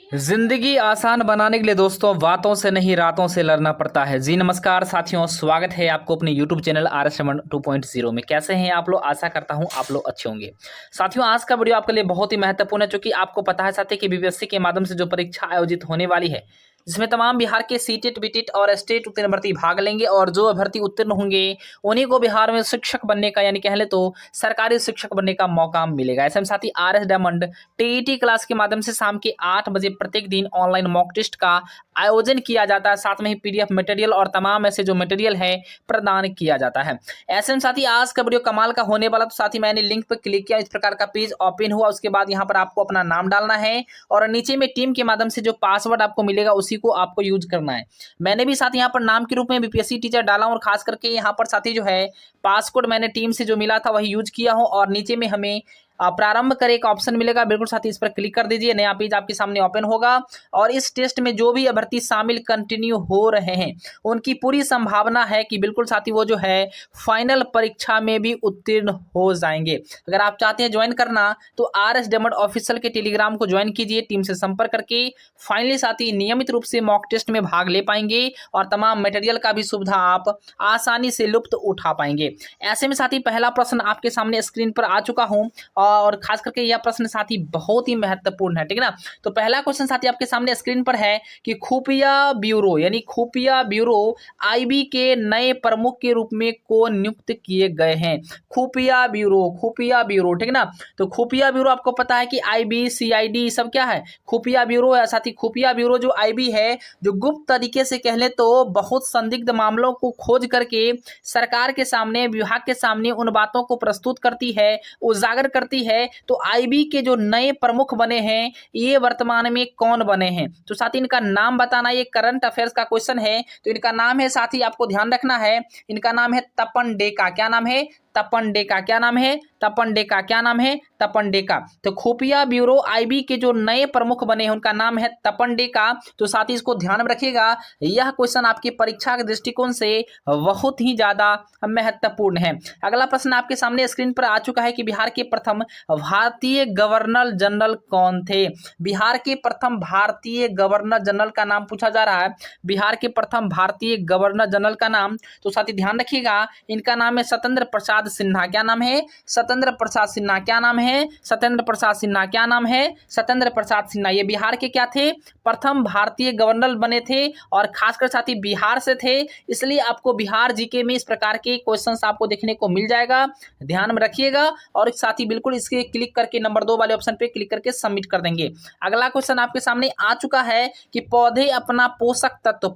जिंदगी आसान बनाने के लिए दोस्तों बातों से नहीं रातों से लड़ना पड़ता है। जी नमस्कार साथियों, स्वागत है आपको अपने YouTube चैनल RS रमन 2.0 में। कैसे हैं आप लोग? आशा करता हूं आप लोग अच्छे होंगे। साथियों, आज का वीडियो आपके लिए बहुत ही महत्वपूर्ण है, क्योंकि आपको पता है साथी कि बीपीएससी के माध्यम से जो परीक्षा आयोजित होने वाली है, जिसमें तमाम बिहार के सीटेट बीटेट और स्टेट उत्तीर्ण भर्ती भाग लेंगे, और जो अभ्यर्थी उत्तीर्ण होंगे उन्हीं को बिहार में शिक्षक बनने का, यानी कह ले तो सरकारी शिक्षक बनने का मौका मिलेगा। ऐसे में साथी RS डायमंड टीईटी क्लास के माध्यम से शाम के 8 बजे प्रत्येक दिन ऑनलाइन मॉक टेस्ट का आयोजन किया जाता है। साथ में ही PDF मटेरियल और तमाम ऐसे जो मटेरियल है प्रदान किया जाता है। ऐसे में साथी आज का वीडियो कमाल का होने वाला। तो साथी मैंने लिंक पर क्लिक किया, इस प्रकार का पेज ओपन हुआ। उसके बाद यहाँ पर आपको अपना नाम डालना है और नीचे में टीम के माध्यम से जो पासवर्ड आपको मिलेगा उसी को आपको यूज करना है। मैंने भी साथ यहाँ पर नाम के रूप में बीपीएससी टीचर डाला और खास करके यहाँ पर साथी जो है पासवर्ड मैंने टीम से जो मिला था वही यूज किया हूँ। और नीचे में हमें प्रारंभ करें एक ऑप्शन मिलेगा, बिल्कुल साथी इस पर क्लिक कर दीजिए। नया पेज आपके सामने ओपन होगा और इस टेस्ट में जो भी अभ्यर्थी शामिल कंटिन्यू हो रहे हैं उनकी पूरी संभावना है कि बिल्कुल साथी वो जो है फाइनल परीक्षा में भी उत्तीर्ण हो जाएंगे। अगर आप चाहते हैं ज्वाइन करना तो RS डायमंड ऑफिशियल के टेलीग्राम को ज्वाइन कीजिए। टीम से संपर्क करके फाइनली साथी नियमित रूप से मॉक टेस्ट में भाग ले पाएंगे और तमाम मटेरियल का भी सुविधा आप आसानी से लुत्फ उठा पाएंगे। ऐसे में साथी पहला प्रश्न आपके सामने स्क्रीन पर आ चुका हूं और खास करके यह प्रश्न साथी बहुत ही महत्वपूर्ण है, ठीक है ना। तो पहला क्वेश्चन साथी आपके सामने स्क्रीन पर है कि खुफिया ब्यूरो यानी खुफिया ब्यूरो IB के नए प्रमुख के रूप में कौन नियुक्त किए गए हैं। खुफिया ब्यूरो, ठीक है ना। तो खुफिया ब्यूरो आपको पता है कि IB CID सब क्या है, खुफिया ब्यूरो है। साथी खुफिया ब्यूरो जो IB है, जो गुप्त तरीके से कह ले तो बहुत संदिग्ध मामलों को खोज करके सरकार के सामने, विभाग के सामने उन बातों को प्रस्तुत करती है, उजागर करती है। तो IB के जो नए प्रमुख बने हैं ये वर्तमान में कौन बने हैं, तो साथी इनका नाम बताना। ये करंट अफेयर्स का क्वेश्चन है। तो इनका नाम है साथी, आपको ध्यान रखना है, इनका नाम है तपन डेका। क्या नाम है? तपन डेका। क्या नाम है? तपन डेका। क्या नाम है? तपन डेका। तो खुफिया ब्यूरो IB के जो नए प्रमुख बने हैं उनका नाम है तपन डेका। तो साथ ही इसको ध्यान में रखिएगा, यह क्वेश्चन आपकी परीक्षा के दृष्टिकोण से बहुत ही ज्यादा महत्वपूर्ण है। अगला प्रश्न आपके सामने स्क्रीन पर आ चुका है कि बिहार के प्रथम भारतीय गवर्नर जनरल कौन थे। बिहार के प्रथम भारतीय गवर्नर जनरल का नाम पूछा जा रहा है। बिहार के प्रथम भारतीय गवर्नर जनरल का नाम, तो साथी ध्यान रखिएगा, इनका नाम है सत्येंद्र प्रसाद सिन्हा। क्या नाम है? सत्येंद्र प्रसाद सिन्हा। क्या नाम है? सत्येंद्र प्रसाद सिन्हा। क्या नाम है? सत्येंद्र प्रसाद सिन्हा। ये बिहार के क्या थे? प्रथम भारतीय गवर्नर बने थे और खासकर साथी बिहार से थे, इसलिए आपको बिहार जीके में इस प्रकार के क्वेश्चंस आपको देखने को मिल जाएगा। ध्यान में रखिएगा और साथी बिल्कुल इसके क्लिक करके नंबर 2 वाले ऑप्शन पे क्लिक करके सबमिट कर देंगे। अगला क्वेश्चन आपके सामने आ चुका है कि पौधे अपना पोषक तत्व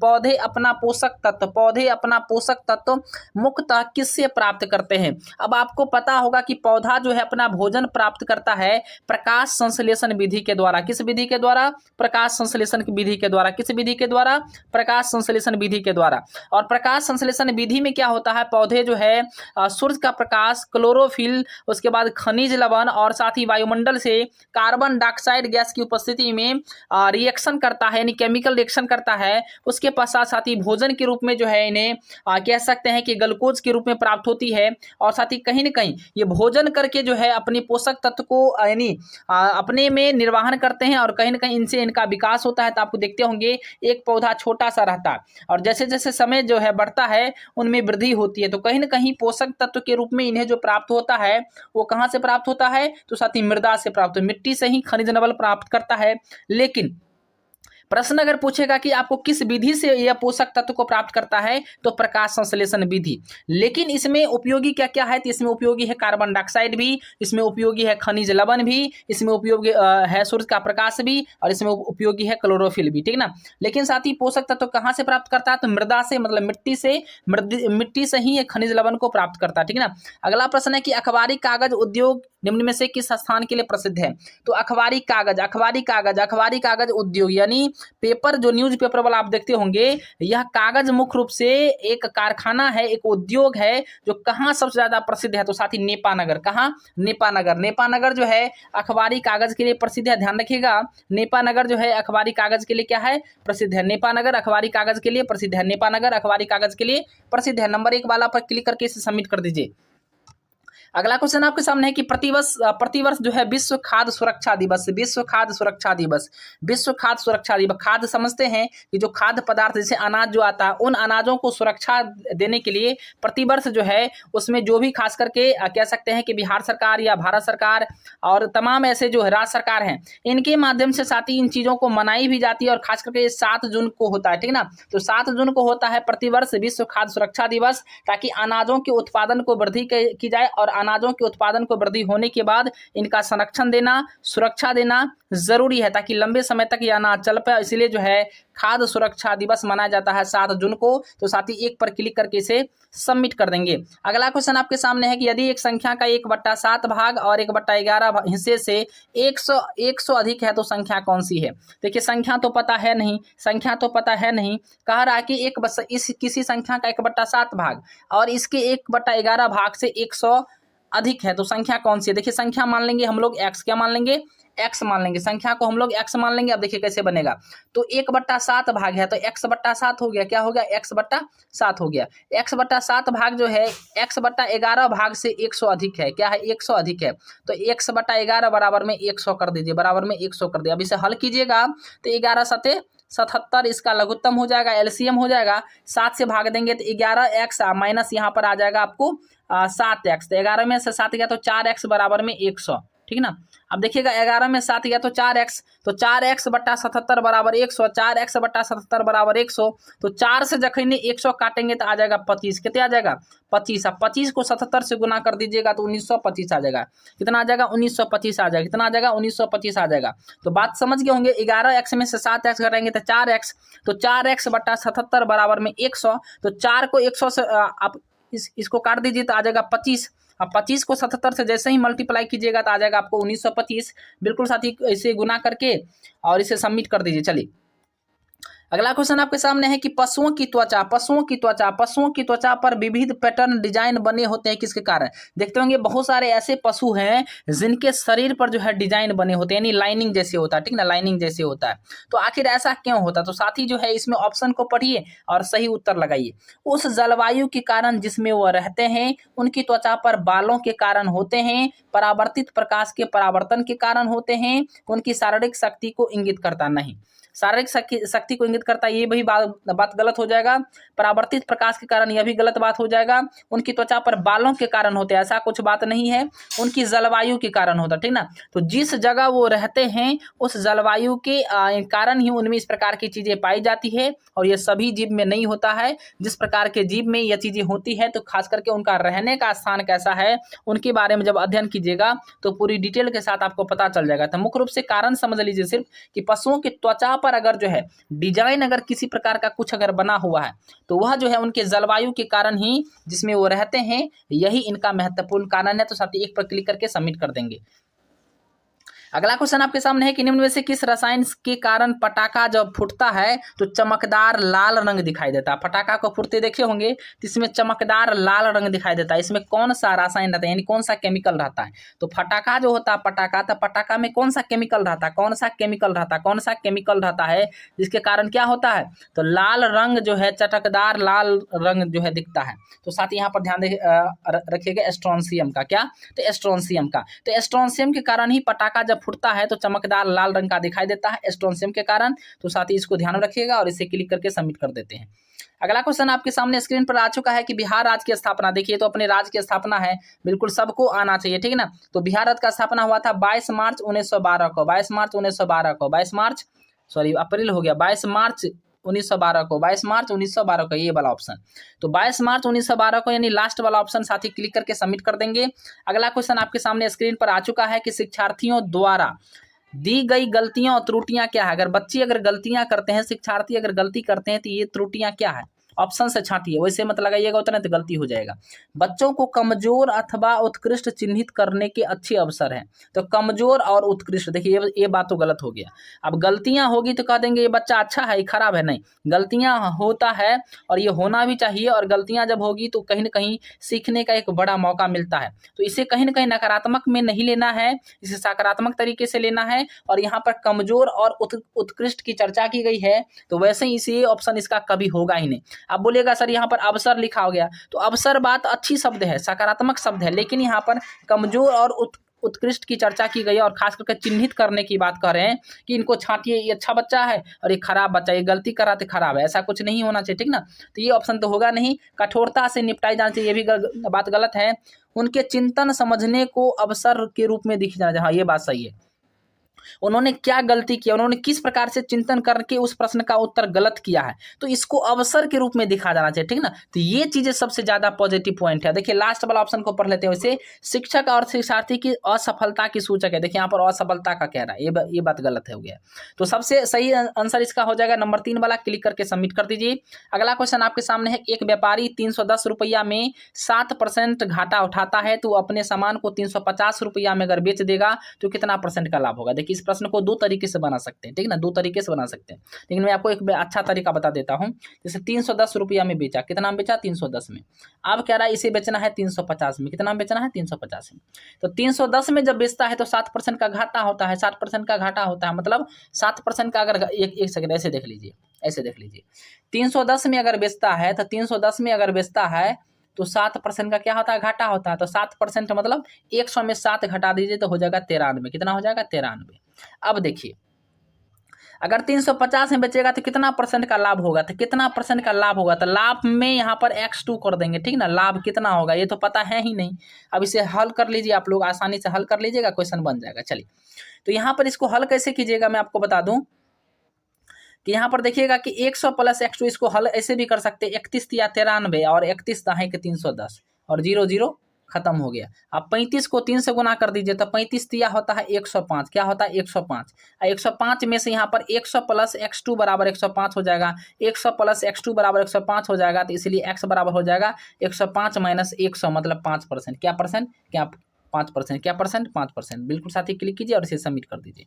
मुख्यतः किससे प्राप्त करते हैं। अब आपको पता होगा कि पौधा जो है अपना भोजन प्राप्त करता है प्रकाश संश्लेषण विधि के द्वारा। किस विधि के द्वारा? प्रकाश संश्लेषण विधि के द्वारा। किस विधि के द्वारा? प्रकाश संश्लेषण विधि के द्वारा। और प्रकाश संश्लेषण विधि में क्या होता है, पौधे जो है सूर्य का प्रकाश, क्लोरोफिल, उसके बाद खनिज लवण और साथ ही वायुमंडल से कार्बन डाइऑक्साइड गैस की उपस्थिति में रिएक्शन करता है, यानी केमिकल रिएक्शन करता है। उसके पश्चात साथ ही भोजन के रूप में जो है इन्हें कह सकते हैं कि ग्लूकोज के रूप में प्राप्त होती है। और साथ ही कहीं न कहीं ये भोजन करके जो है अपने पोषक तत्व को यानी अपने में निर्वहन करते हैं और कहीं न कहीं इनसे इनका विकास होता है। तो आपको देखते होंगे एक पौधा छोटा सा रहता है और जैसे जैसे समय जो है बढ़ता है उनमें वृद्धि होती है। तो कहीं न कहीं पोषक तत्व के रूप में इन्हें जो प्राप्त होता है वो कहाँ से प्राप्त होता है, तो साथ ही मृदा से प्राप्त हो, मिट्टी से ही खनिज लवण प्राप्त करता है। लेकिन प्रश्न अगर पूछेगा कि आपको किस विधि से यह पोषक तत्व को प्राप्त करता है, तो प्रकाश संश्लेषण विधि। लेकिन इसमें उपयोगी क्या क्या है, तो इसमें उपयोगी है कार्बन डाइऑक्साइड भी, इसमें उपयोगी है खनिज लवण भी, इसमें उपयोगी है सूर्य का प्रकाश भी और इसमें उपयोगी है क्लोरोफिल भी, ठीक ना। लेकिन साथ ही पोषक तत्व कहाँ से प्राप्त करता है, तो मृदा से, मतलब मिट्टी से ही ये खनिज लवण को प्राप्त करता है, ठीक ना। अगला प्रश्न है कि अखबारी कागज उद्योग निम्न में से किस स्थान के लिए प्रसिद्ध है। तो अखबारी कागज उद्योग यानी पेपर, जो न्यूज पेपर वाला आप देखते होंगे, यह कागज मुख्य रूप से एक कारखाना है, एक उद्योग है जो कहाँ सबसे ज्यादा प्रसिद्ध है, तो साथ ही नेपानगर। कहाँ? नेपानगर जो है अखबारी कागज के लिए प्रसिद्ध है। ध्यान रखिएगा, नेपानगर जो है अखबारी कागज के लिए क्या है? प्रसिद्ध है। नेपानगर अखबारी कागज के लिए प्रसिद्ध है। नेपानगर अखबारी कागज के लिए प्रसिद्ध है। नंबर 1 वाला पर क्लिक करके इसे सबमिट कर दीजिए। अगला क्वेश्चन आपके सामने है कि प्रतिवर्ष जो है विश्व खाद्य सुरक्षा दिवस, विश्व खाद्य सुरक्षा दिवस, विश्व खाद्य सुरक्षा दिवस, खाद्य समझते हैं कि जो खाद्य पदार्थ जैसे अनाज जो आता है उन अनाजों को सुरक्षा देने के लिए प्रतिवर्ष जो है उसमें जो भी खास करके कह सकते हैं कि बिहार सरकार या भारत सरकार और तमाम ऐसे जो राज्य सरकार हैं इनके माध्यम से साथ ही इन चीज़ों को मनाई भी जाती है और खास करके ये 7 जून को होता है, ठीक ना। तो 7 जून को होता है प्रतिवर्ष विश्व खाद्य सुरक्षा दिवस, ताकि अनाजों के उत्पादन को वृद्धि की जाए और अनाजों के उत्पादन को वृद्धि होने के बाद इनका संरक्षण देना, सुरक्षा देना जरूरी है ताकि लंबे समय तक ये अनाज चल पाए। इसलिए जो है खाद्य सुरक्षा दिवस मनाया जाता है 7 जून को। तो साथ ही एक पर क्लिक करके इसे सबमिट कर देंगे। अगला क्वेश्चन आपके सामने है कि यदि एक संख्या का 1/7 भाग और 1/11 हिस्से से 100 अधिक है तो संख्या कौन सी है। देखिए संख्या तो पता है नहीं, संख्या तो पता है नहीं, कह रहा है कि इस किसी संख्या का 1/7 भाग और इसके 1/11 भाग से 100 अधिक है तो संख्या कौन सी है। देखिए संख्या मान लेंगे हम लोग x, क्या मान लेंगे, x मान लेंगे, संख्या को हम लोग x मान लेंगे। अब देखिए कैसे बनेगा, तो 1/7 भाग है तो x/7 हो गया, क्या हो गया, x/7 हो गया। x/7 भाग जो है x/11 भाग से 100 अधिक है, क्या है, 100 अधिक है। तो x/11 बराबर में 100 कर दीजिए, बराबर में 100 कर दिया। अब इसे हल कीजिएगा तो 11 सते 77, इसका लघुत्तम हो जाएगा, एलसीएम हो जाएगा। 7 से भाग देंगे तो 11x माइनस यहाँ पर आ जाएगा आपको 7x। तो 11 में से 7 गया तो 4x बराबर में 100, ठीक ना। अब देखिएगा 11 में 7 गया तो 4x, तो 4x/77 बराबर 100, 4x/77 बराबर 100। तो 4 से जखने 100 काटेंगे तो आ जाएगा 25, कितने आ जाएगा, 25। अब 25 को 77 से गुना कर दीजिएगा तो 1925 आ जाएगा। कितना आ जाएगा, 1925 आ जाएगा। कितना आ जाएगा, 1925 आ जाएगा। तो बात समझ गए होंगे। 11x में से 7x घटाएंगे तो 4x, तो 4x/77 बराबर में 100। तो 4 को 100 से आप इसको काट दीजिए तो आ जाएगा 25। अब 25 को 77 से जैसे ही मल्टीप्लाई कीजिएगा तो आ जाएगा आपको 1925। बिल्कुल साथी इसे गुना करके और इसे सबमिट कर दीजिए। चलिए अगला क्वेश्चन आपके सामने है कि पशुओं की त्वचा पर विविध पैटर्न डिजाइन बने होते हैं किसके कारण। देखते होंगे बहुत सारे ऐसे पशु हैं जिनके शरीर पर जो है डिजाइन बने होते हैं, यानी लाइनिंग जैसे होता है, ठीक ना, लाइनिंग जैसे होता है। तो आखिर ऐसा क्यों होता है, तो साथी जो है इसमें ऑप्शन को पढ़िए और सही उत्तर लगाइए। उस जलवायु के कारण जिसमें वह रहते हैं, उनकी त्वचा पर बालों के कारण होते हैं, परावर्तित प्रकाश के परावर्तन के कारण होते हैं, उनकी शारीरिक शक्ति को इंगित करता नहीं। शारीरिक शक्ति को इंगित करता है, ये भी बात गलत हो जाएगा। परावर्तित प्रकाश के कारण यह भी गलत बात हो जाएगा। उनकी त्वचा पर बालों के कारण होते हैं, ऐसा कुछ बात नहीं है। उनकी जलवायु के कारण होता है, ठीक ना। तो जिस जगह वो रहते हैं उस जलवायु के कारण ही उनमें इस प्रकार की चीजें पाई जाती है और ये सभी जीव में नहीं होता है। जिस प्रकार के जीव में यह चीजें होती है तो खास करके उनका रहने का स्थान कैसा है उनके बारे में जब अध्ययन कीजिएगा तो पूरी डिटेल के साथ आपको पता चल जाएगा। तो मुख्य रूप से कारण समझ लीजिए सिर्फ कि पशुओं की त्वचा पर अगर जो है डिजाइन अगर किसी प्रकार का कुछ अगर बना हुआ है तो वह जो है उनके जलवायु के कारण ही जिसमें वो रहते हैं, यही इनका महत्वपूर्ण कारण है। तो साथ ही एक पर क्लिक करके सबमिट कर देंगे। अगला क्वेश्चन आपके सामने है कि निम्न में से किस रसायन के कारण पटाखा जब फूटता है तो चमकदार लाल रंग दिखाई देता है। पटाखा को फूटते देखे होंगे तो इसमें चमकदार लाल रंग दिखाई देता है। इसमें कौन सा रासायन रहता है, यानी कौन सा केमिकल रहता है। तो पटाखा जो होता है पटाखा, तो पटाखा में कौन सा केमिकल रहता है, कौन सा केमिकल रहता है, कौन सा केमिकल रहता है जिसके कारण क्या होता है, तो लाल रंग जो है चटकदार लाल रंग जो है दिखता है। तो साथ ही यहाँ पर ध्यान रखिएगा स्ट्रोंशियम का, क्या, तो स्ट्रोंशियम का। तो स्ट्रोंशियम के कारण ही पटाखा जब फूटता है तो चमकदार लाल रंग का दिखाई देता है स्ट्रोंशियम के कारण। तो साथ ही इसको ध्यान रखिएगा और इसे क्लिक करके सबमिट कर देते हैं। अगला क्वेश्चन आपके सामने स्क्रीन पर आ चुका है कि बिहार राज्य की स्थापना। देखिए तो अपने राज्य की स्थापना है, बिल्कुल सबको आना चाहिए, ठीक है ना। तो बिहार राज्य का स्थापना हुआ था 22 मार्च 1912 को, 22 मार्च 1912 को, 22 मार्च अप्रैल हो गया, 22 मार्च 1912 को, 22 मार्च 1912 को, ये वाला ऑप्शन। तो 22 मार्च 1912 को यानी लास्ट वाला ऑप्शन साथी क्लिक करके सबमिट कर देंगे। अगला क्वेश्चन आपके सामने स्क्रीन पर आ चुका है कि शिक्षार्थियों द्वारा दी गई गलतियां और त्रुटियां क्या है। अगर बच्चे अगर गलतियां करते हैं, शिक्षार्थी अगर गलती करते हैं तो ये त्रुटियां क्या है, ऑप्शन से छांटिए, वैसे मत लगाइएगा उतना तो गलती हो जाएगा। बच्चों को कमजोर अथवा उत्कृष्ट चिन्हित करने के अच्छे अवसर हैं। तो कमजोर और उत्कृष्ट, देखिए ये बात तो गलत हो गया। अब गलतियां होगी तो कह देंगे ये बच्चा अच्छा है, ये खराब है, नहीं, गलतियां होता है और ये होना भी चाहिए। और गलतियां जब होगी तो कहीं ना कहीं सीखने का एक बड़ा मौका मिलता है। तो इसे कहीं ना कहीं नकारात्मक में नहीं लेना है, इसे सकारात्मक तरीके से लेना है। और यहाँ पर कमजोर और उत्कृष्ट की चर्चा की गई है तो वैसे ही इसी ऑप्शन इसका कभी होगा ही नहीं। आप बोलिएगा सर यहाँ पर अवसर लिखा हो गया, तो अवसर बात अच्छी शब्द है, सकारात्मक शब्द है, लेकिन यहाँ पर कमजोर और उत्कृष्ट की चर्चा की गई है और खास करके चिन्हित करने की बात कर रहे हैं कि इनको छांटिए, ये अच्छा बच्चा है और ये खराब बच्चा, ये गलती कर रहा तो खराब है, ऐसा कुछ नहीं होना चाहिए, ठीक ना। तो ये ऑप्शन तो होगा नहीं। कठोरता से निपटाई जानी चाहिए, ये भी बात गलत है। उनके चिंतन समझने को अवसर के रूप में दिख जाना चाहिए, हाँ ये बात सही है। उन्होंने क्या गलती किया, उन्होंने किस प्रकार से चिंतन करके उस प्रश्न का उत्तर गलत किया है, तो इसको अवसर के रूप में दिखा जाना चाहिए, ठीक ना। तो ये चीजें सबसे ज्यादा पॉजिटिव पॉइंट है। देखिए लास्ट वाला ऑप्शन को पढ़ लेते हैं। वैसे शिक्षक और शिक्षार्थी की असफलता की सूचक है, देखिए यहाँ पर असफलता का कह रहा है, ये बात गलत हो गया। तो सबसे सही आंसर इसका हो जाएगा नंबर 3 वाला, क्लिक करके सबमिट कर दीजिए। अगला क्वेश्चन आपके सामने है, एक व्यापारी 310 रुपया में 7% घाटा उठाता है, तो अपने सामान को 350 रुपया में अगर बेच देगा तो कितना % का लाभ होगा। देखिए इस प्रश्न को दो तरीके से बना सकते हैं, ठीक ना, दो तरीके से बना सकते हैं, लेकिन मैं आपको एक अच्छा तरीका बता देता हूं। जैसे 310 रुपया में बेचा, कितना में बेचा, 310 में। अब कह रहा है इसे बेचना है 350 में, कितना में बेचना है, 350 में। तो 310 में जब बेचता है तो 7% का घाटा होता है, 7% का घाटा होता है, मतलब 7% का अगर एक सेकंड ऐसे देख लीजिए, ऐसे देख लीजिए, 310 में अगर बेचता है तो 310 में अगर बेचता है तो 7% का क्या होता है, घाटा होता है। तो 7% मतलब 100 में 7 घटा दीजिए तो हो जाएगा 93, कितना हो जाएगा, 93। अब देखिए अगर 350 में बेचेगा तो कितना % का लाभ होगा, तो कितना % का लाभ होगा, तो लाभ में यहाँ पर x2 कर देंगे, ठीक ना। लाभ कितना होगा ये तो पता है ही नहीं। अब इसे हल कर लीजिए, आप लोग आसानी से हल कर लीजिएगा, क्वेश्चन बन जाएगा। चलिए तो यहाँ पर इसको हल कैसे कीजिएगा मैं आपको बता दूं कि यहाँ पर देखिएगा कि 100 + x2, इसको हल ऐसे भी कर सकते हैं, 31 या 93 और 31 दाहें के 310 और 0 0 खत्म हो गया। अब 35 को 3 से गुना कर दीजिए तो 35 तिया होता है 105, क्या होता है 105। 105 में से यहाँ पर 100 + x2 बराबर 105 हो जाएगा, 100 + x2 बराबर 105 हो जाएगा, तो इसलिए x बराबर हो जाएगा 105 - 100 मतलब 5%, क्या परसेंट, क्या 5%, क्या %, 5%। बिल्कुल साथी क्लिक कीजिए और इसे सबमिट कर दीजिए।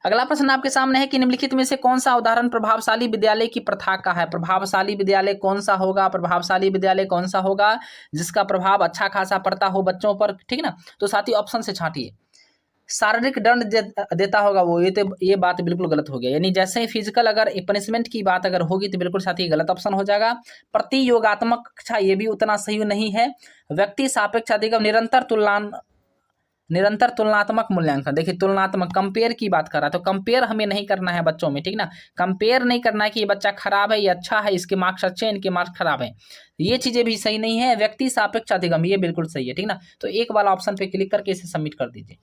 अगला प्रश्न आपके सामने है कि निम्नलिखित में से कौन सा उदाहरण प्रभावशाली विद्यालय की प्रथा का है। प्रभावशाली विद्यालय कौन सा होगा, प्रभावशाली विद्यालय कौन सा होगा जिसका प्रभाव अच्छा खासा पड़ता हो बच्चों पर, ठीक ना। तो साथी ऑप्शन से छांटिए। शारीरिक दंड देता होगा वो, ये बात बिल्कुल गलत हो गया। यानी जैसे ही फिजिकल अगर पनिशमेंट की बात अगर होगी तो बिल्कुल साथी गलत ऑप्शन हो जाएगा। प्रतियोगात्मक कक्षा, ये भी उतना सही नहीं है। व्यक्ति सापेक्ष अधिगम, निरंतर तुलनात्मक मूल्यांकन, देखिए तुलनात्मक कंपेयर की बात कर रहा है, तो कंपेयर हमें नहीं करना है बच्चों में, ठीक ना। कंपेयर नहीं करना है कि ये बच्चा खराब है, ये अच्छा है, इसके मार्क्स अच्छे हैं, इनके मार्क्स खराब हैं, ये चीजें भी सही नहीं है। व्यक्ति सापेक्ष अधिगम, ये बिल्कुल सही है, ठीक ना। तो एक वाला ऑप्शन पे क्लिक करके इसे सबमिट कर दीजिए।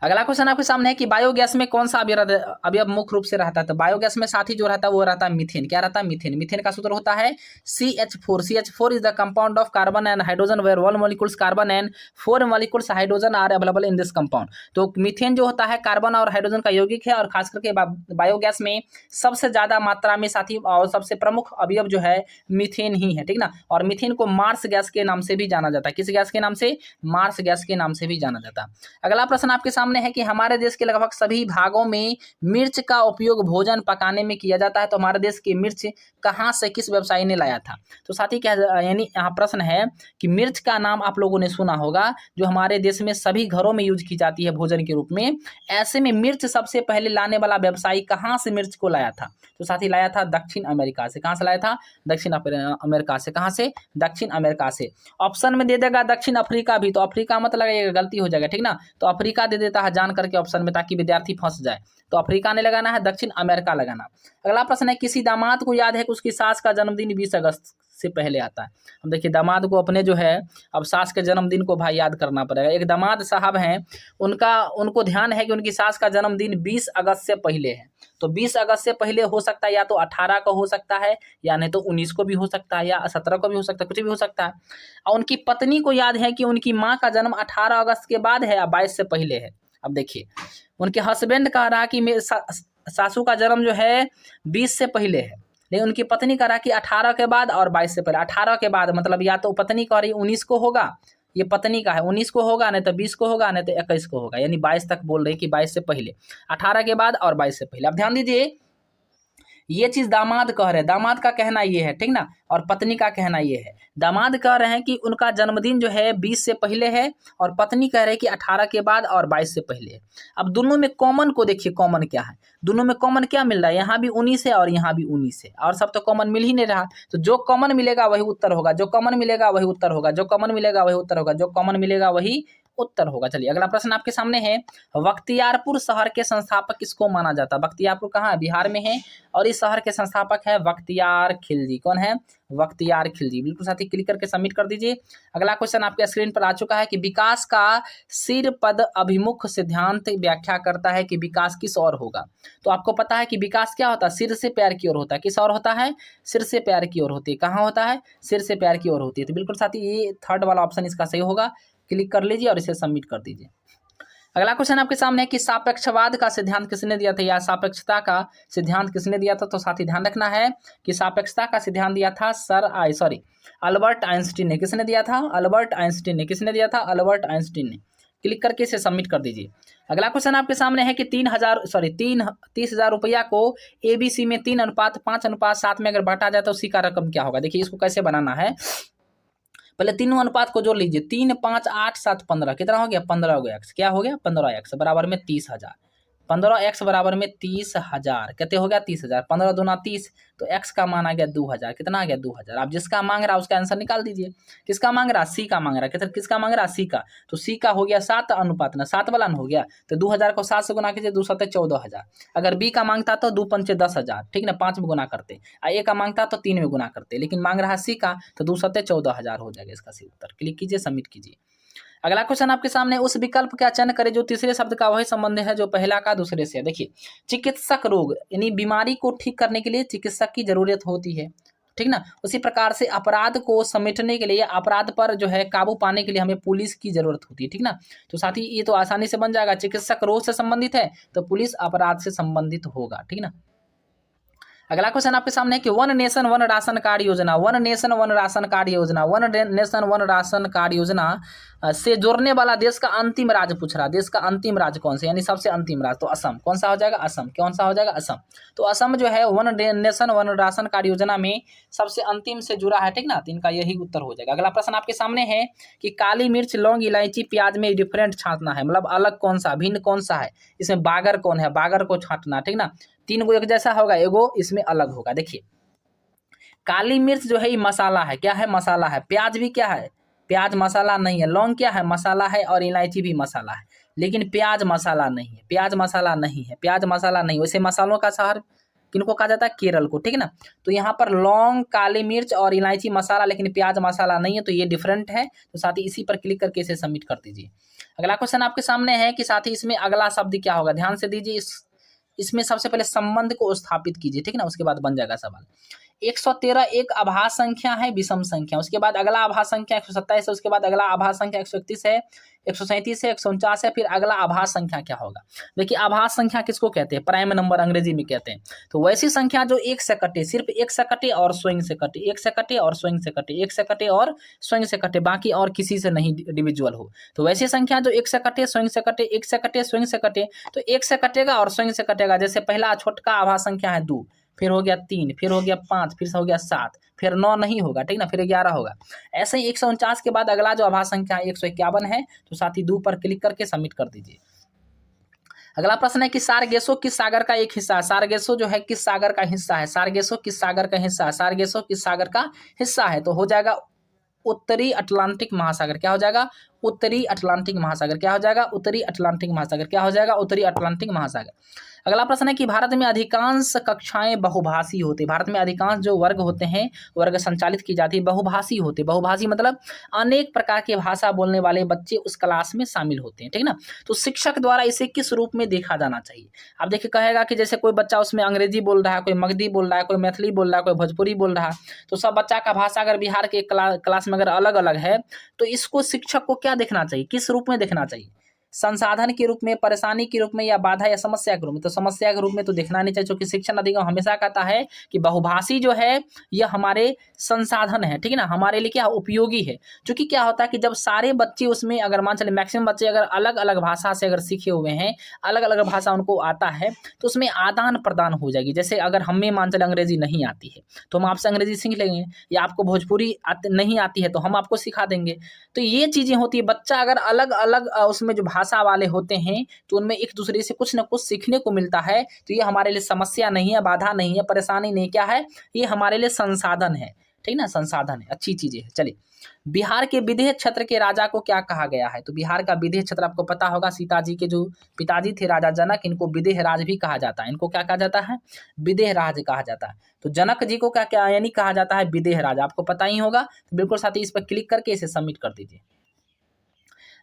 अगला क्वेश्चन आपके सामने है कि बायोगैस में कौन सा अवयव मुख्य रूप से रहता है। तो बायोगैस में साथी जो रहता है वो रहता है मीथेन। क्या रहता है, मीथेन। मीथेन का सूत्र होता है CH4। CH4 is the compound of carbon and hydrogen where 1 molecules carbon and 4 molecules hydrogen are available in this compound. तो मीथेन जो होता है कार्बन और हाइड्रोजन का यौगिक है, और खास करके बायोगैस में सबसे ज्यादा मात्रा में साथी और सबसे प्रमुख अवयव जो है मीथेन ही है, ठीक ना। और मीथेन को मार्स गैस के नाम से भी जाना जाता है। किस गैस के नाम से, मार्स गैस के नाम से भी जाना जाता है। अगला प्रश्न आपके सामने है कि हमारे देश के लगभग सभी भागों में मिर्च का उपयोग भोजन पकाने में किया जाता है, तो हमारे देश की मिर्च कहां से किस व्यवसायी ने लाया था। तो साथी क्या, यानी यहाँ प्रश्न है कि मिर्च का नाम आप लोगों ने सुना होगा, जो हमारे देश में सभी घरों में यूज की जाती है भोजन के रूप में। ऐसे में मिर्च सबसे पहले लाने वाला व्यवसायी कहां से मिर्च को लाया था। तो साथी लाया था दक्षिण अमेरिका से। कहां से लाया था, दक्षिण अमेरिका से। कहां से, दक्षिण अमेरिका से। ऑप्शन में दे देगा दक्षिण अफ्रीका भी, तो अफ्रीका मत लगाइएगा, गलती हो जाएगा, ठीक ना। तो अफ्रीका दे देता है जान करके ऑप्शन में, ताकि विद्यार्थी फंस जाए। तो अफ्रीका ने लगाना है, दक्षिण अमेरिका लगाना। अगला प्रश्न है, किसी दामाद को याद है कि उसकी सास का जन्मदिन 20 अगस्त से पहले आता है। अब देखिए दामाद को अपने जो है अब सास के जन्मदिन को भाई याद करना पड़ेगा। एक दामाद साहब हैं, उनको ध्यान है कि उनकी सास का जन्मदिन 20 अगस्त से पहले है। तो 20 अगस्त से पहले हो सकता है या तो 18 को हो सकता है, या नहीं तो 19 को भी हो सकता है, या 17 को भी हो सकता है, कुछ भी हो सकता है। और उनकी पत्नी को याद है कि उनकी माँ का जन्म 18 अगस्त के बाद है या 22 से पहले है। अब देखिए उनके हस्बैंड कह रहा कि मेरे सासू का जन्म जो है 20 से पहले है, लेकिन उनकी पत्नी कह रहा कि 18 के बाद और 22 से पहले। 18 के बाद मतलब या तो पत्नी कह रही 19 को होगा, ये पत्नी का है, 19 को होगा, नहीं तो 20 को होगा, नहीं तो 21 को होगा, यानी 22 तक बोल रही कि 22 से पहले, 18 के बाद और 22 से पहले। अब ध्यान दीजिए ये चीज दामाद कह रहे हैं, दामाद का कहना ये है, ठीक ना, और पत्नी का कहना ये है। दामाद कह रहे हैं कि उनका जन्मदिन जो है 20 से पहले है, और पत्नी कह रहे हैं कि 18 के बाद और 22 से पहले है। अब दोनों में कॉमन को देखिए, कॉमन क्या है, दोनों में कॉमन क्या मिल रहा है, यहाँ भी 19 है और यहाँ भी 19 है, और सब तो कॉमन मिल ही नहीं रहा। तो जो कॉमन मिलेगा वही उत्तर होगा, जो कॉमन मिलेगा वही उत्तर होगा, जो कॉमन मिलेगा वही उत्तर होगा, जो कॉमन मिलेगा वही उत्तर होगा। चलिए अगला प्रश्न आपके सामने है, बख्तियारपुर शहर के संस्थापक किसको माना जाता है? बख्तियारपुर कहाँ है? बिहार में है, और इस शहर के संस्थापक है बख्तियार खिलजी। कौन है? बख्तियार खिलजी। बिल्कुल साथी, क्लिक करके सबमिट कर दीजिए। अगला क्वेश्चन आपके स्क्रीन पर आ चुका है कि विकास का सिर पद अभिमुख सिद्धांत व्याख्या करता है कि विकास किस ओर होगा। तो आपको पता है कि विकास क्या होता है? सिर से पैर की ओर होता है। किस ओर होता है? सिर से पैर की ओर होती है। कहाँ होता है? सिर से पैर की ओर होती है। तो बिल्कुल साथी, ये थर्ड वाला ऑप्शन इसका सही होगा। क्लिक कर लीजिए और इसे सबमिट कर दीजिए। अगला क्वेश्चन आपके सामने है कि सापेक्षवाद का सिद्धांत किसने दिया था, या सापेक्षता का सिद्धांत किसने दिया था? तो साथी ध्यान रखना है कि सापेक्षता का सिद्धांत दिया था अल्बर्ट आइंस्टीन ने। किसने दिया था? अल्बर्ट आइंस्टीन ने। किसने दिया था? अल्बर्ट आइंस्टीन ने। क्लिक करके इसे सबमिट कर दीजिए। अगला क्वेश्चन आपके सामने है कि 30,000 रुपया को ABC में 3:5:7 में अगर बांटा जाए तो उसी का रकम क्या होगा? देखिए इसको कैसे बनाना है, पहले तीनों अनुपात को जोड़ लीजिए। 3, 5, 8, 7, 15 कितना हो गया? 15x। क्या हो गया? 15x बराबर में 30,000। 15x बराबर में 30,000 कितने हो गया? 30,000। 15 दूना 30, तो x का मान आ गया 2,000। कितना आ गया? 2,000। आप जिसका मांग रहा है उसका आंसर निकाल दीजिए। किसका मांग रहा? C का मांग रहा है। किसका मांग रहा? C का। तो C का हो गया 7 अनुपात ना, 7 वाला हो गया। तो 2,000 को 7 से गुना कीजिए, 2 7 14,000। अगर B का मांगता तो 2 पंचे 10,000, ठीक ना, 5 में गुना करते। A का मांगता तो 3 में गुना करते, लेकिन मांग रहा C का, तो 2 7 14,000 हो जाएगा इसका सही उत्तर। क्लिक कीजिए, सबमिट कीजिए। अगला क्वेश्चन आपके सामने, उस विकल्प का चयन करें जो तीसरे शब्द का वही संबंध है जो पहला का दूसरे से। देखिए, चिकित्सक रोग यानी बीमारी को ठीक करने के लिए चिकित्सक की जरूरत होती है, ठीक ना। उसी प्रकार से अपराध को समेटने के लिए, अपराध पर जो है काबू पाने के लिए हमें पुलिस की जरूरत होती है, ठीक ना। तो साथ ही ये तो आसानी से बन जाएगा, चिकित्सक रोग से संबंधित है तो पुलिस अपराध से संबंधित होगा, ठीक ना। अगला क्वेश्चन आपके सामने है कि one nation one ration card योजना, one nation one ration card योजना, one nation one ration card योजना से जोड़ने वाला देश का अंतिम राज्य पूछ रहा है। देश का अंतिम राज्य कौन सा, यानी सबसे अंतिम राज्य, तो असम। कौन सा हो जाएगा? असम। कौन सा हो जाएगा? असम। तो असम जो है one nation one ration card योजना में सबसे अंतिम से जुड़ा है, ठीक ना। तो इनका यही उत्तर हो जाएगा। अगला प्रश्न आपके सामने है कि काली मिर्च, लौंग, इलायची, प्याज में डिफरेंट छांटना है, मतलब अलग कौन सा, भिन्न कौन सा है, इसमें बागर कौन है, बागर को छांटना, ठीक ना। 3 गो एक जैसा होगा, एगो इसमें अलग होगा। देखिए, काली मिर्च जो है ये मसाला है, क्या है? मसाला है। प्याज भी क्या है? प्याज मसाला नहीं है। लौंग क्या है? मसाला है। और इलायची भी मसाला है, लेकिन प्याज मसाला नहीं है। प्याज मसाला नहीं है, प्याज मसाला नहीं। वैसे मसालों का शहर किनको कहा जाता है? केरल को, ठीक है ना। तो यहाँ पर लौंग, काली मिर्च और इलायची मसाला, लेकिन प्याज मसाला नहीं है, तो ये डिफरेंट है। तो साथ ही इसी पर क्लिक करके इसे सबमिट कर दीजिए। अगला क्वेश्चन आपके सामने है कि साथ ही इसमें अगला शब्द क्या होगा, ध्यान से दीजिए। इसमें सबसे पहले संबंध को स्थापित कीजिए, ठीक है ना, उसके बाद बन जाएगा सवाल। 113 एक आभास संख्या है, विषम संख्या। उसके बाद अगला आभास संख्या 127 है, उसके बाद अगला आभास संख्या 131 है, 137 है, 149 है, फिर अगला आभास संख्या क्या होगा? देखिए, आभास संख्या किसको कहते हैं? प्राइम नंबर अंग्रेजी में कहते हैं। तो वैसी संख्या जो एक से कटे, सिर्फ एक से कटे और स्वयं से कटे, एक से कटे और स्वयं से कटे, एक से कटे और स्वयं से कटे, बाकी और किसी से नहीं डिविजुअल हो। तो वैसी संख्या जो एक से कटे, स्वयं से कटे, एक से कटे, स्वयं से कटे, तो एक से कटेगा और स्वयं से कटेगा। जैसे पहला छोटका आभास संख्या है 2, फिर हो गया 3, फिर हो गया 5, फिर हो गया 7, फिर 9 नहीं होगा, ठीक ना, फिर 11 होगा। ऐसे ही 149 के बाद अगला जो आभास संख्या 151 है, तो साथ ही 2 पर क्लिक करके सबमिट कर दीजिए। अगला प्रश्न है कि सारगेसो किस सागर का एक हिस्सा है? सारगेसो जो है किस सागर का हिस्सा है? सारगेसो किस सागर का हिस्सा है? सारगेसो किस सागर का हिस्सा है? तो हो जाएगा उत्तरी अटलांटिक महासागर। क्या हो जाएगा? उत्तरी अटलांटिक महासागर। क्या हो जाएगा? उत्तरी अटलांटिक महासागर। क्या हो जाएगा? उत्तरी अटलांटिक महासागर। अगला प्रश्न है कि भारत में अधिकांश कक्षाएं बहुभाषी होती है। भारत में अधिकांश जो वर्ग होते हैं, वर्ग संचालित की जाती है, बहुभाषी होते हैं। बहुभाषी मतलब अनेक प्रकार की भाषा बोलने वाले बच्चे उस क्लास में शामिल होते हैं, ठीक ना। तो शिक्षक द्वारा इसे किस रूप में देखा जाना चाहिए? आप देखिए, कहेगा कि जैसे कोई बच्चा उसमें अंग्रेजी बोल रहा है, कोई मगधी बोल रहा है, कोई मैथिली बोल रहा है, कोई भोजपुरी बोल रहा है, तो सब बच्चा का भाषा अगर बिहार के क्लास में अगर अलग अलग है, तो इसको शिक्षक को क्या देखना चाहिए, किस रूप में देखना चाहिए? संसाधन के रूप में, परेशानी के रूप में, या बाधा या समस्या के रूप में। तो समस्या के रूप में तो देखना नहीं चाहिए, क्योंकि शिक्षण अधिगम हमेशा कहता है कि बहुभाषी जो है यह हमारे संसाधन है, ठीक है ना, हमारे लिए क्या उपयोगी है। क्योंकि क्या होता है कि जब सारे बच्चे उसमें, अगर मान चले मैक्सिमम बच्चे अगर अलग अलग भाषा से अगर सीखे हुए हैं, अलग अलग भाषा उनको आता है, तो उसमें आदान प्रदान हो जाएगी। जैसे अगर हमें मान चले अंग्रेजी नहीं आती है तो हम आपसे अंग्रेजी सीख लेंगे, या आपको भोजपुरी नहीं आती है तो हम आपको सिखा देंगे। तो ये चीजें होती है। बच्चा अगर अलग अलग उसमें जो भाषा वाले होते हैं तो उनमें एक दूसरे से कुछ ना कुछ सीखने को मिलता है। तो ये हमारे लिए समस्या नहीं है, बाधा नहीं है, परेशानी नहीं, क्या है, ये हमारे लिए संसाधन है, ठीक ना, संसाधन है, अच्छी चीजें है। चलिए, बिहार के विदेह क्षेत्र के राजा को क्या कहा गया है? तो बिहार का विदेह क्षेत्र आपको पता होगा, सीता जी के जो पिताजी थे राजा जनक, इनको विदेह राज भी कहा जाता है। इनको क्या कहा जाता है? विदेह राज कहा जाता है। तो जनक जी को क्या क्या यानी कहा जाता है? विदेह राज, आपको पता ही होगा। तो बिल्कुल साथी इस पर क्लिक करके इसे सबमिट कर दीजिए।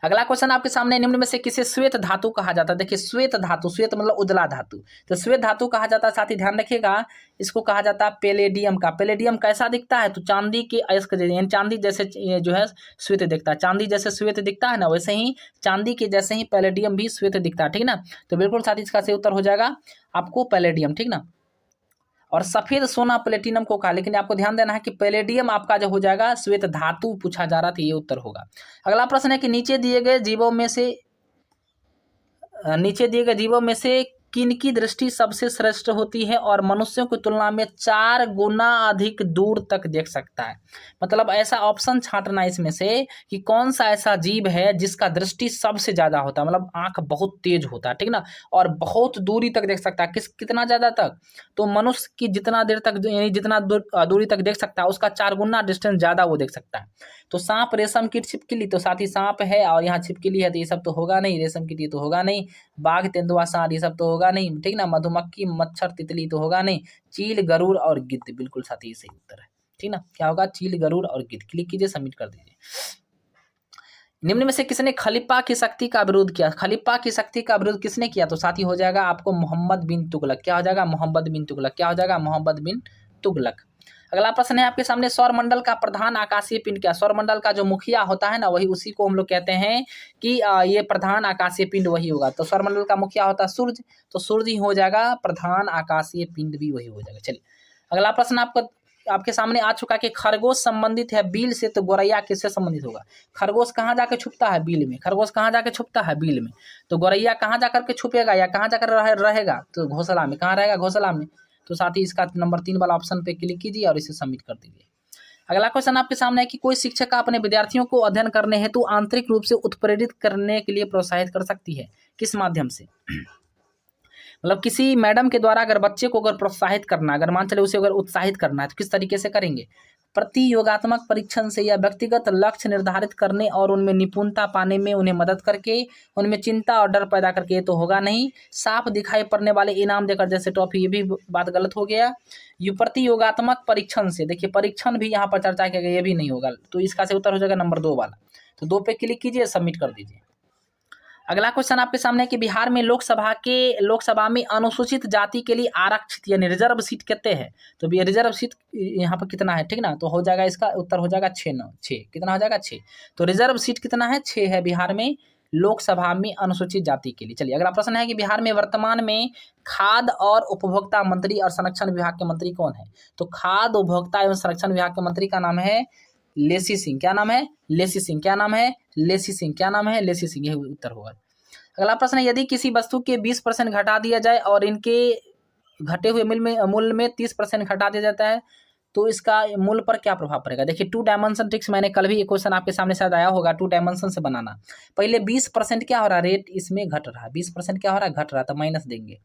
अगला क्वेश्चन आपके सामने, निम्न में से किसे श्वेत धातु कहा जाता है? देखिए, श्वेत धातु, श्वेत मतलब उजला धातु, तो श्वेत धातु कहा जाता है। साथी ध्यान रखिएगा, इसको कहा जाता है पैलेडियम का। पैलेडियम कैसा दिखता है? तो चांदी के अयस्क जैसे, यानी चांदी जैसे ये जो है श्वेत दिखता है। चांदी जैसे श्वेत दिखता है ना, वैसे ही चांदी के जैसे ही पैलेडियम भी श्वेत दिखता है, ठीक ना। तो बिल्कुल साथी इसका सही उत्तर हो जाएगा आपको पैलेडियम, ठीक ना। और सफेद सोना प्लेटिनम को कहा, लेकिन आपको ध्यान देना है कि पैलेडियम आपका जो हो जाएगा श्वेत धातु पूछा जा रहा था, ये उत्तर होगा। अगला प्रश्न है कि नीचे दिए गए जीवों में से किनकी दृष्टि सबसे श्रेष्ठ होती है और मनुष्यों की तुलना में 4 गुना अधिक दूर तक देख सकता है? मतलब ऐसा ऑप्शन छांटना इसमें से कि कौन सा ऐसा जीव है जिसका दृष्टि सबसे ज्यादा होता है, मतलब आंख बहुत तेज होता है, ठीक ना, और बहुत दूरी तक देख सकता है। कितना ज्यादा तक? तो मनुष्य की जितना देर तक, यानी जितना दूरी तक देख सकता है उसका 4 गुना डिस्टेंस ज्यादा वो देख सकता है। तो सांप, रेशम कीट, छिपकली, तो साथ ही सांप है और यहाँ छिपकली है, तो ये सब तो होगा नहीं। रेशम कीट ये तो होगा नहीं। बाघ, तेंदुआ, सांड ये सब तो होगा नहीं, ठीक ना। मधुमक्खी, मच्छर, तितली तो होगा नहीं। चील, गरुड़ और गिद्ध, बिल्कुल साथी सही उत्तर है, ठीक ना। क्या होगा? चील, गरुड़ और गिद्ध। क्लिक कीजिए, सबमिट कर दीजिए। निम्न में से किसने खलीफा की शक्ति का विरोध किया? खलीफा की शक्ति का विरोध किसने किया? तो साथी हो जाएगा आपको मोहम्मद बिन तुगलक। क्या हो जाएगा? मोहम्मद बिन तुगलक। क्या हो जाएगा? मोहम्मद बिन तुगलक। अगला प्रश्न है आपके सामने, सौरमंडल का प्रधान आकाशीय पिंड क्या? सौरमंडल का जो मुखिया होता है ना, वही, उसी को हम लोग कहते हैं कि ये प्रधान आकाशीय पिंड वही होगा। तो सौरमंडल का मुखिया होता है सूर्य, तो सूर्य ही हो जाएगा प्रधान आकाशीय पिंड, भी वही हो जाएगा। चलिए, अगला प्रश्न आपके सामने आ चुका कि खरगोश संबंधित है बिल से, तो गोरैया किससे संबंधित होगा? खरगोश कहाँ जाके छुपता है? बिल में। खरगोश कहाँ जाके छुपता है? बिल में। तो गोरैया कहाँ जाकर के छुपेगा या कहाँ जाकर रहेगा? तो घोंसला में। कहाँ रहेगा? घोंसला में। तो साथ ही इसका नंबर 3 वाला ऑप्शन पे क्लिक कीजिए और इसे सबमिट कर दीजिए। अगला क्वेश्चन आपके सामने है कि कोई शिक्षक अपने विद्यार्थियों को अध्ययन करने हेतु आंतरिक रूप से उत्प्रेरित करने के लिए प्रोत्साहित कर सकती है? किस माध्यम से? मतलब किसी मैडम के द्वारा अगर बच्चे को अगर प्रोत्साहित करना, अगर मान चले उसे अगर उत्साहित करना है, तो किस तरीके से करेंगे? प्रतियोगात्मक परीक्षण से, या व्यक्तिगत लक्ष्य निर्धारित करने और उनमें निपुणता पाने में उन्हें मदद करके, उनमें चिंता और डर पैदा करके, ये तो होगा नहीं। साफ दिखाई पड़ने वाले इनाम देकर, जैसे ट्रॉफी, ये भी बात गलत हो गया। ये प्रतियोगात्मक परीक्षण से, देखिए परीक्षण भी यहाँ पर चर्चा किया गया, ये भी नहीं होगा। तो इसका से उत्तर हो जाएगा नंबर 2 वाला। तो 2 पे क्लिक कीजिए, सबमिट कर दीजिए। अगला क्वेश्चन आपके सामने है कि बिहार में लोकसभा में अनुसूचित जाति के लिए आरक्षित यानी रिजर्व सीट कितने हैं? तो भी रिजर्व सीट यहाँ पर कितना है, ठीक ना। तो हो जाएगा, इसका उत्तर हो जाएगा 6। कितना हो जाएगा? 6। तो रिजर्व सीट कितना है? 6 है बिहार में लोकसभा में अनुसूचित जाति के लिए। चलिए, अगला प्रश्न है कि बिहार में वर्तमान में खाद्य और उपभोक्ता मंत्री और संरक्षण विभाग के मंत्री कौन है? तो खाद्य, उपभोक्ता एवं संरक्षण विभाग के मंत्री का नाम है लेसी सिंह। क्या नाम है? लेसी सिंह। क्या नाम है? लेसी सिंह। क्या नाम है? लेसी सिंह। यही उत्तर होगा। अगला प्रश्न है, यदि किसी वस्तु के 20% घटा दिया जाए और इनके घटे हुए मूल्य में 30% घटा दिया जाता है, तो इसका मूल्य पर क्या प्रभाव पड़ेगा? देखिए, 2 डायमेंशन ट्रिक्स, मैंने कल भी एक क्वेश्चन आपके सामने शायद आया होगा, 2 डायमेंशन से बनाना। पहले 20% क्या हो रहा है? रेट इसमें घट रहा है। 20% क्या हो रहा है? घट रहा है, तो माइनस देंगे,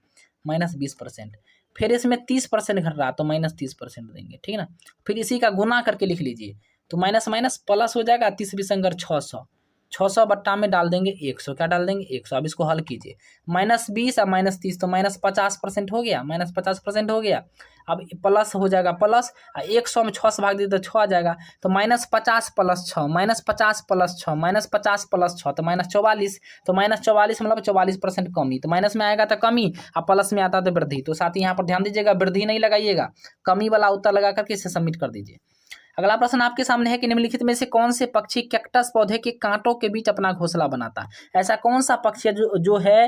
-20%। फिर इसमें 30% घट रहा है, तो -30% देंगे, ठीक है ना। फिर इसी का गुना करके लिख लीजिए, तो माइनस माइनस प्लस हो जाएगा। 30 विसंगर 600, 600 बट्टा में डाल देंगे 100। क्या डाल देंगे? 100। अब इसको हल कीजिए, -20 और -30, तो -50% हो गया, -50% हो गया। अब प्लस हो जाएगा, प्लस 100 में 6 से भाग दिए तो 6 आ जाएगा, तो -50 + 6, -50 + 6, -50 + 6, तो -44। तो -44 मतलब 44% कमी, तो माइनस में आएगा तो कमी, और प्लस में आता तो वृद्धि। तो साथ ही यहाँ पर ध्यान दीजिएगा, वृद्धि नहीं लगाइएगा, कमी वाला उत्तर लगा करके इसे सबमिट कर दीजिए। अगला प्रश्न आपके सामने है कि निम्नलिखित में से कौन से पक्षी कैक्टस पौधे के कांटों के बीच अपना घोंसला बनाता है। ऐसा कौन सा पक्षी है जो है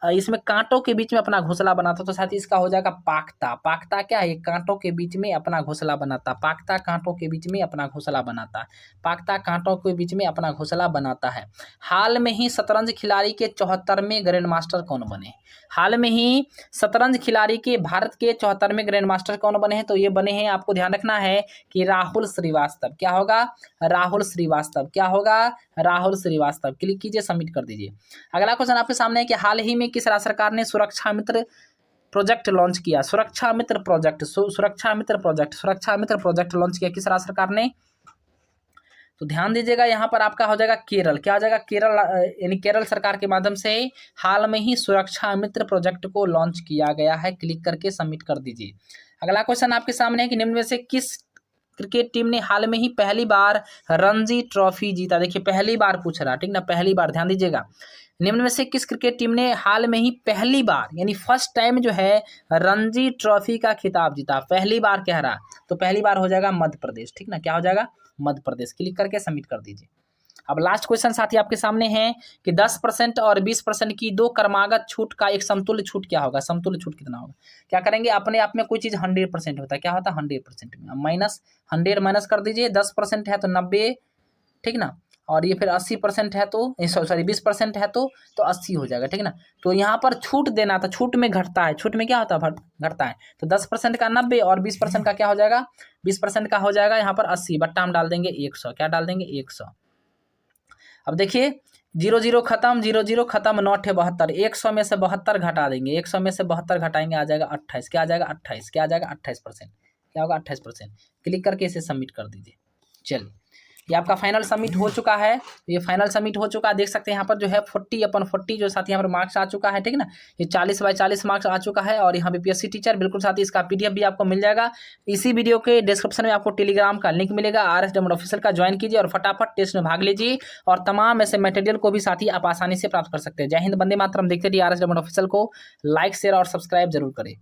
इसमें कांटों के बीच में अपना घोंसला बनाता, तो साथ ही इसका हो जाएगा पाख्ता। पाख्ता क्या है, ये कांटों के बीच में अपना घोंसला बनाता। पाख्ता कांटों के बीच में अपना घोंसला बनाता। पाख्ता कांटों के बीच में अपना घोंसला बनाता है। हाल में ही शतरंज खिलाड़ी के 74वें ग्रैंड मास्टर कौन बने। हाल में ही शतरंज खिलाड़ी के भारत के 74वें ग्रैंड मास्टर कौन बने हैं, तो ये बने हैं, आपको ध्यान रखना है कि राहुल श्रीवास्तव। क्या होगा, राहुल श्रीवास्तव। क्या होगा, राहुल श्रीवास्तव। क्लिक कीजिए, सबमिट कर दीजिए। अगला क्वेश्चन आपके सामने है कि हाल ही में किस राज्य सरकार ने सुरक्षा मित्र प्रोजेक्ट लॉन्च किया। सुरक्षा मित्र प्रोजेक्ट, सुरक्षा मित्र प्रोजेक्ट, सुरक्षा मित्र प्रोजेक्ट लॉन्च किया किस राज्य सरकार ने। तो ध्यान दीजिएगा, यहाँ पर आपका हो जाएगा केरल। क्या हो जाएगा, केरल, यानी केरल सरकार के माध्यम से हाल में ही सुरक्षा मित्र प्रोजेक्ट को लॉन्च किया गया है। क्लिक करके सबमिट कर दीजिए। अगला क्वेश्चन आपके सामने है कि निम्न में से किस क्रिकेट टीम ने हाल में ही पहली बार रणजी ट्रॉफी जीता। देखिए पहली बार पूछ रहा, ठीक ना, पहली बार। ध्यान दीजिएगा, निम्न में से किस क्रिकेट टीम ने हाल में ही पहली बार यानी फर्स्ट टाइम जो है रणजी ट्रॉफी का खिताब जीता। पहली बार कह रहा, तो पहली बार हो जाएगा मध्य प्रदेश, ठीक ना। क्या हो जाएगा, मध्य प्रदेश। क्लिक करके सबमिट कर दीजिए। अब लास्ट क्वेश्चन साथी आपके सामने है कि 10% और 20% की दो क्रमागत छूट का एक समतुल्य छूट क्या होगा। समतुल्य छूट कितना होगा। क्या करेंगे, अपने आप में कोई चीज़ 100% होता है, क्या होता है 100% में। अब माइनस 100 माइनस कर दीजिए। 10% है तो 90, ठीक ना, और ये फिर 80% है तो सॉरी 20% है तो 80 हो जाएगा, ठीक ना। तो यहाँ पर छूट देना था, छूट में घटता है, छूट में क्या होता है, घटता है। तो 10% का 90 और 20% का क्या हो जाएगा, 20% का हो जाएगा यहाँ पर 80, बट्टा हम डाल देंगे 100। क्या डाल देंगे, 100। अब देखिए 0 खत्म, 0 खत्म, 9 72, 100 में से 72 घटा देंगे, 100 में से 72 घटाएंगे, आ जाएगा 28। क्या आ जाएगा, 28। क्या आ जाएगा, 28%। क्या होगा, 28%। क्लिक करके इसे सबमिट कर दीजिए। चलिए, ये आपका फाइनल सबमिट हो चुका है। ये फाइनल सबमिट हो चुका है, देख सकते हैं यहाँ पर जो है 40/40 जो साथ यहाँ पर मार्क्स आ चुका है, ठीक ना। ये 40/40 मार्क्स आ चुका है। और यहाँ पे पीएससी टीचर बिल्कुल साथ ही इसका पीडीएफ भी आपको मिल जाएगा। इसी वीडियो के डिस्क्रिप्शन में आपको टेलीग्राम का लिंक मिलेगा, RS डायमंड ऑफिशियल का ज्वाइन कीजिए और फटाफट टेस्ट में भाग लीजिए। और तमाम ऐसे मटेरियल को भी साथ ही आप आसानी से प्राप्त कर सकते हैं। जय हिंद, वंदे मातरम। देखते रहिए RS डायमंड ऑफिशियल को, लाइक शेयर और सब्सक्राइब जरूर करें।